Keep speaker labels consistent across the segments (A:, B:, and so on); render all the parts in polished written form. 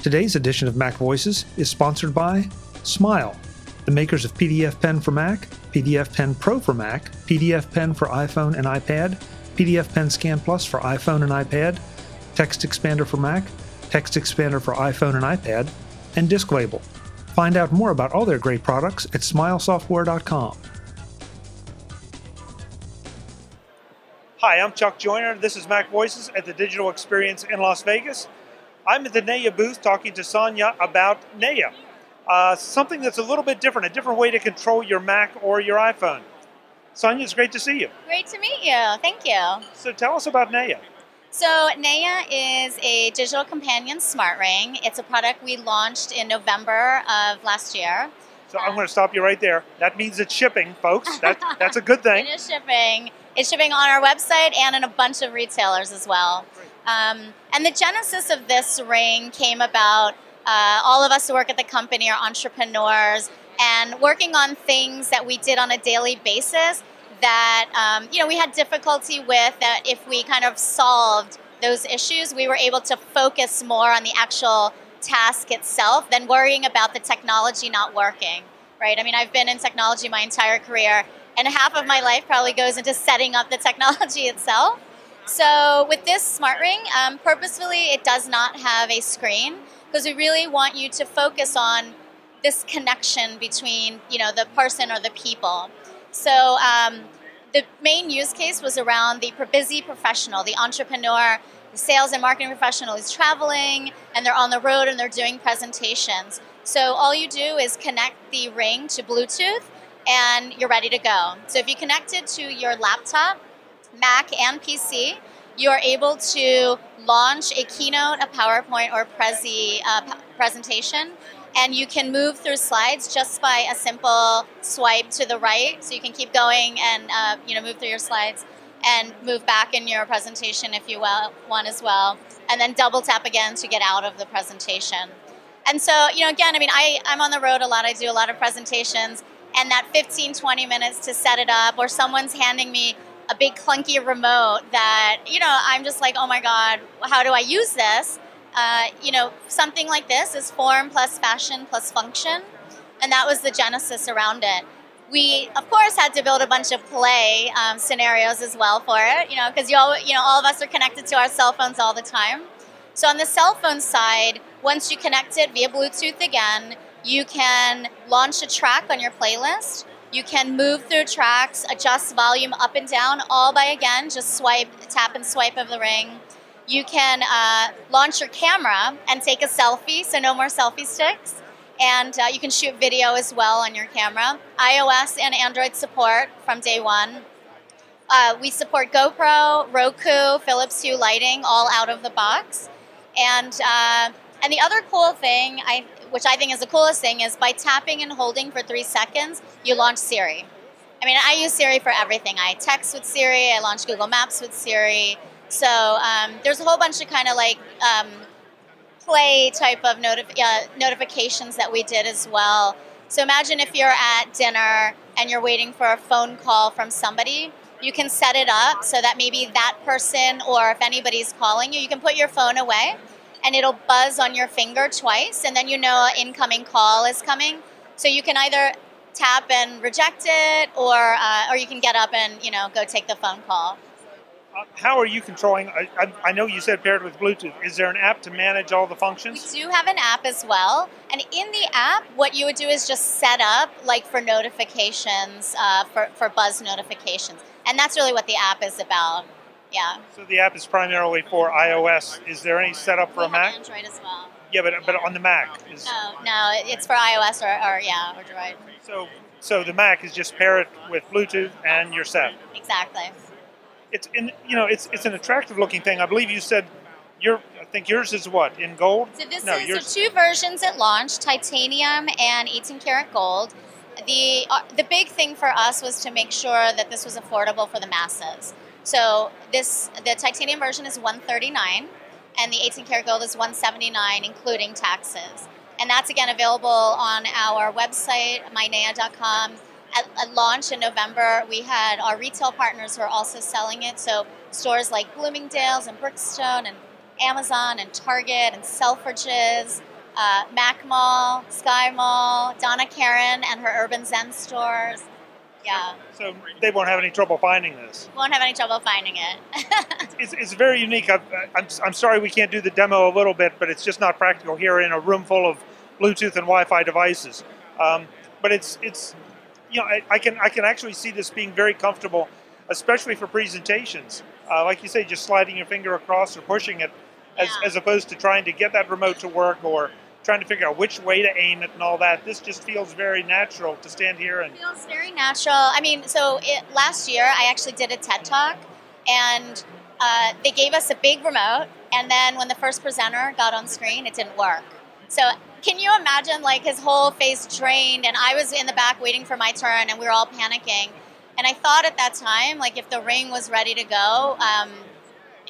A: Today's edition of Mac Voices is sponsored by Smile, the makers of PDF Pen for Mac, PDF Pen Pro for Mac, PDF Pen for iPhone and iPad, PDF Pen Scan Plus for iPhone and iPad, Text Expander for Mac, Text Expander for iPhone and iPad, and Disk Label. Find out more about all their great products at smilesoftware.com.
B: Hi, I'm Chuck Joyner. This is Mac Voices at the Digital Experience in Las Vegas. I'm at the Neyya booth talking to Sonya about Neyya, something that's a little bit different, a different way to control your Mac or your iPhone. Sonya, it's great to see you.
C: Great to meet you. Thank you.
B: So tell us about Neyya.
C: So Neyya is a digital companion smart ring. It's a product we launched in November of last year.
B: So I'm going to stop you right there. That means it's shipping, folks. That's a good thing.
C: It is shipping. It's shipping on our website and in a bunch of retailers as well. And the genesis of this ring came about, all of us who work at the company are entrepreneurs and working on things that we did on a daily basis that we had difficulty with, that if we kind of solved those issues, we were able to focus more on the actual task itself than worrying about the technology not working, right? I mean, I've been in technology my entire career, and half of my life probably goes into setting up the technology itself. So with this smart ring, purposefully it does not have a screen because we really want you to focus on this connection between, the person or the people. So the main use case was around the busy professional, the entrepreneur, the sales and marketing professional who's traveling and they're on the road and they're doing presentations. So all you do is connect the ring to Bluetooth and you're ready to go. So if you connect it to your laptop, Mac and PC, you're able to launch a keynote, a PowerPoint, or Prezi presentation, and you can move through slides just by a simple swipe to the right. So you can keep going and move through your slides and move back in your presentation if you want as well, and then double tap again to get out of the presentation. And so, again, I mean, I'm on the road a lot. I do a lot of presentations, and that 15, 20 minutes to set it up, or someone's handing me a big clunky remote that, I'm just like, oh my God, how do I use this? Something like this is form plus fashion plus function, and that was the genesis around it. We, of course, had to build a bunch of play scenarios as well for it, because all of us are connected to our cell phones all the time. So on the cell phone side, once you connect it via Bluetooth again, you can launch a track on your playlist. You can move through tracks, adjust volume up and down, all by, again, just tap and swipe of the ring. You can launch your camera and take a selfie, so no more selfie sticks. And you can shoot video as well on your camera. iOS and Android support from day one. We support GoPro, Roku, Philips Hue lighting, all out of the box. And the other cool thing, which I think is the coolest thing, is by tapping and holding for 3 seconds, you launch Siri. I mean, I use Siri for everything. I text with Siri, I launch Google Maps with Siri. So there's a whole bunch of kind of like play type of notifications that we did as well. So imagine if you're at dinner and you're waiting for a phone call from somebody, you can set it up so that maybe that person, or if anybody's calling you, you can put your phone away and it'll buzz on your finger twice, and then an incoming call is coming. So you can either tap and reject it, or you can get up and go take the phone call.
B: How are you controlling? I know you said paired with Bluetooth. Is there an app to manage all the functions?
C: We do have an app as well. And in the app, what you would do is just set up for notifications, for buzz notifications. And that's really what the app is about. Yeah.
B: So the app is primarily for iOS. Is there any setup for a Mac?
C: Android as well.
B: Yeah, but on the Mac?
C: No, it's for iOS or Android.
B: So the Mac is just pair it with Bluetooth and you're set.
C: Exactly.
B: It's an attractive looking thing. I believe you said I think yours is what, in gold?
C: So there's 2 versions at launch, titanium and 18 karat gold. The big thing for us was to make sure that this was affordable for the masses. So the titanium version is $139 and the 18 karat gold is $179, including taxes. And that's again available on our website, myneyya.com. At launch in November, we had our retail partners who are also selling it. So stores like Bloomingdale's and Brookstone and Amazon and Target and Selfridges, Mac Mall, Sky Mall, Donna Karen and her Urban Zen stores. Yeah.
B: So they won't have any trouble finding this.
C: Won't have any trouble finding it.
B: It's very unique. I'm sorry we can't do the demo a little bit, but it's just not practical here in a room full of Bluetooth and Wi-Fi devices. But it's you know, I can actually see this being very comfortable, especially for presentations. Like you say, just sliding your finger across or pushing it, as opposed to trying to get that remote to work or trying to figure out which way to aim it and all that. This just feels very natural to stand here and...
C: It feels very natural. I mean, so last year I actually did a TED Talk, and they gave us a big remote, and then when the first presenter got on screen, it didn't work. So can you imagine, like, his whole face drained, and I was in the back waiting for my turn, and we were all panicking. And I thought at that time, like, if the ring was ready to go,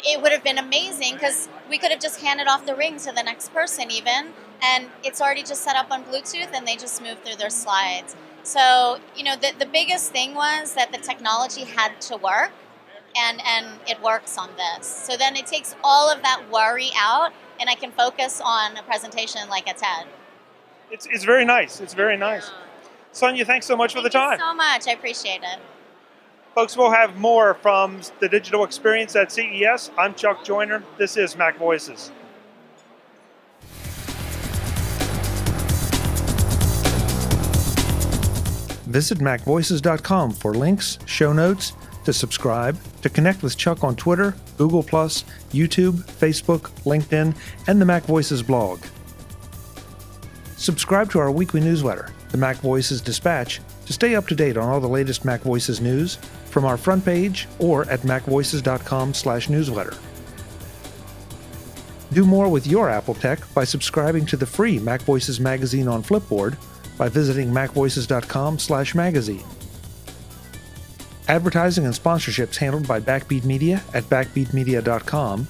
C: it would have been amazing, because we could have just handed off the ring to the next person even, and it's already just set up on Bluetooth, and they just move through their slides. So, you know, the biggest thing was that the technology had to work, and it works on this. So then it takes all of that worry out, and I can focus on a presentation like a TED.
B: It's very nice. It's very nice. Sonya, thanks so much for the time.
C: Thank you so much. I appreciate it.
B: Folks, we'll have more from the digital experience at CES. I'm Chuck Joyner. This is Mac Voices.
A: Visit MacVoices.com for links, show notes, to subscribe, to connect with Chuck on Twitter, Google+, YouTube, Facebook, LinkedIn, and the Mac Voices blog. Subscribe to our weekly newsletter, the MacVoices Dispatch, to stay up to date on all the latest Mac Voices news from our front page or at macvoices.com/newsletter. Do more with your Apple tech by subscribing to the free Mac Voices magazine on Flipboard by visiting macvoices.com/magazine. Advertising and sponsorships handled by Backbeat Media at backbeatmedia.com.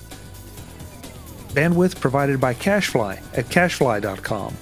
A: Bandwidth provided by CacheFly at cachefly.com.